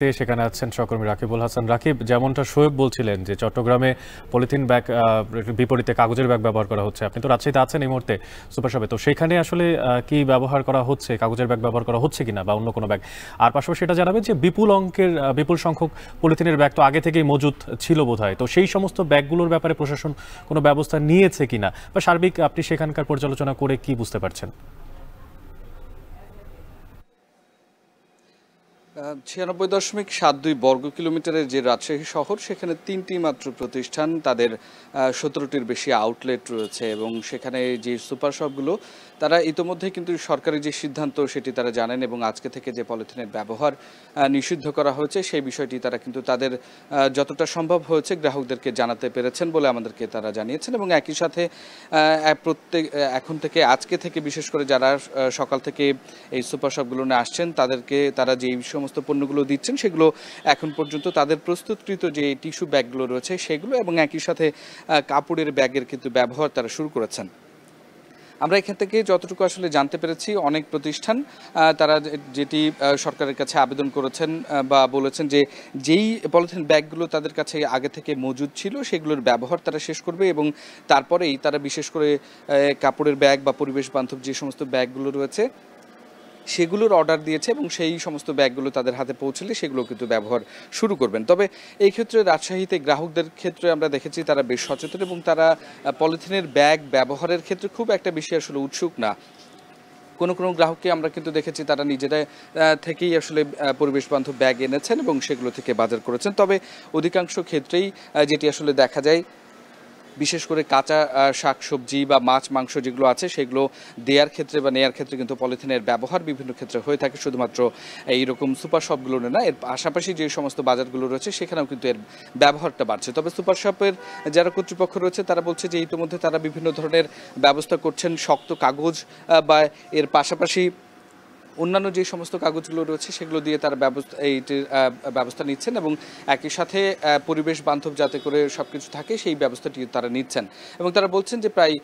সেখানে আছেন সহকর্মী রাকিবুল হাসান। রাকিব, যেমনটা শোয়েব বলছিলেন যে চট্টগ্রামে পলিথিন ব্যাগ বিপরীতে কাগজের ব্যাগ ব্যবহার করা হচ্ছে। আপনি তো রাজশাহীতে আছেন এই মুহূর্তে সুপার শপে, তো সেখানে আসলে কি ব্যবহার করা হচ্ছে, কাগজের ব্যাগ ব্যবহার করা হচ্ছে কিনা বা অন্য কোনো ব্যাগ? আর পাশাপাশি সেটা জানাবেন যে বিপুল সংখ্যক পলিথিনের ব্যাগ তো আগে থেকেই মজুত ছিল বোধহয়, তো সেই সমস্ত ব্যাগগুলোর ব্যাপারে প্রশাসন কোনো ব্যবস্থা নিয়েছে কিনা বা সার্বিক আপনি সেখানকার পর্যালোচনা করে কি বুঝতে পারছেন? ৯৬.৭২ বর্গ কিলোমিটারের যে রাজশাহী শহর, সেখানে ৩টি মাত্র প্রতিষ্ঠান, তাদের ১৭টির বেশি আউটলেট রয়েছে এবং সেখানে যে সুপার শপগুলো, তারা ইতোমধ্যে কিন্তু সরকারি যে সিদ্ধান্ত সেটি তারা জানেন এবং আজকে থেকে যে পলিথিনের ব্যবহার নিষিদ্ধ করা হয়েছে সেই বিষয়টি তারা কিন্তু তাদের যতটা সম্ভব হয়েছে গ্রাহকদেরকে জানাতে পেরেছেন বলে আমাদেরকে তারা জানিয়েছেন। এবং একই সাথে এখন থেকে আজকে থেকে বিশেষ করে যারা সকাল থেকে এই সুপার শপগুলো নিয়ে আসছেন, তারা যেই সমস্ত পণ্যগুলো দিচ্ছেন সেগুলো এখন পর্যন্ত তাদের প্রস্তুতকৃত যে টিস্যু ব্যাগগুলো রয়েছে সেগুলো এবং একই সাথে কাপড়ের ব্যাগের কিন্তু ব্যবহার তারা শুরু করেছেন। আমরা এখান থেকে যতটুকু আসলে জানতে পেরেছি, অনেক প্রতিষ্ঠান তারা যেটি সরকারের কাছে আবেদন করেছেন বা বলেছেন যে যেই পলিথিন ব্যাগগুলো তাদের কাছে আগে থেকে মজুদ ছিল সেগুলোর ব্যবহার তারা শেষ করবে এবং তারপরেই তারা বিশেষ করে কাপড়ের ব্যাগ বা পরিবেশ বান্ধব যে সমস্ত ব্যাগগুলো রয়েছে সেগুলোর অর্ডার দিয়েছে এবং সেই সমস্ত ব্যাগগুলো তাদের হাতে পৌঁছলে সেগুলো কিন্তু ব্যবহার শুরু করবেন। তবে এই ক্ষেত্রে রাজশাহীতে গ্রাহকদের ক্ষেত্রে আমরা দেখেছি তারা বেশ সচেতন এবং তারা পলিথিনের ব্যাগ ব্যবহারের ক্ষেত্রে খুব একটা বেশি আসলে উৎসুক না। কোনো গ্রাহককে আমরা কিন্তু দেখেছি তারা নিজেরা থেকেই আসলে পরিবেশ বান্ধব ব্যাগ এনেছেন এবং সেগুলো থেকে বাজার করেছেন। তবে অধিকাংশ ক্ষেত্রেই যেটি আসলে দেখা যায়, বিশেষ করে কাঁচা শাকসবজি বা মাছ মাংস যেগুলো আছে সেগুলো দেওয়ার ক্ষেত্রে বা নেয়ার ক্ষেত্রে কিন্তু পলিথিনের ব্যবহার বিভিন্ন ক্ষেত্রে হয়ে থাকে, শুধুমাত্র এইরকম সুপার শপগুলো না, এর পাশাপাশি যে সমস্ত বাজারগুলো রয়েছে সেখানেও কিন্তু এর ব্যবহারটা বাড়ছে। তবে সুপার শপের যারা কর্তৃপক্ষ রয়েছে তারা বলছে যে ইতিমধ্যে তারা বিভিন্ন ধরনের ব্যবস্থা করছেন, শক্ত কাগজ বা এর পাশাপাশি অন্যান্য যে সমস্ত কাগজগুলো রয়েছে সেগুলো দিয়ে তারা এইটির ব্যবস্থা নিচ্ছেন এবং একই সাথে পরিবেশ বান্ধব যাতে করে সব কিছু থাকে সেই ব্যবস্থাটি তারা নিচ্ছেন এবং তারা বলছেন যে প্রায়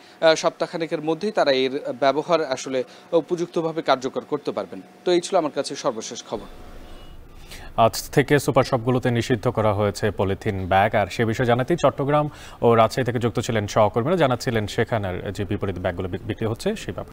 সপ্তাহখানেকের মধ্যেই তারা এর ব্যবহার আসলে উপযুক্তভাবে কার্যকর করতে পারবেন। তো এই ছিল আমার কাছে সর্বশেষ খবর। আজ থেকে সুপার শপগুলোতে নিষিদ্ধ করা হয়েছে পলিথিন ব্যাগ। আর সে বিষয়ে জানাতেই চট্টগ্রাম ও রাজশাহী থেকে যুক্ত ছিলেন সহকর্মীরা, জানাচ্ছিলেন সেখানের যে বিপরীত ব্যাগগুলো বিক্রি হচ্ছে সেই ব্যাপারে।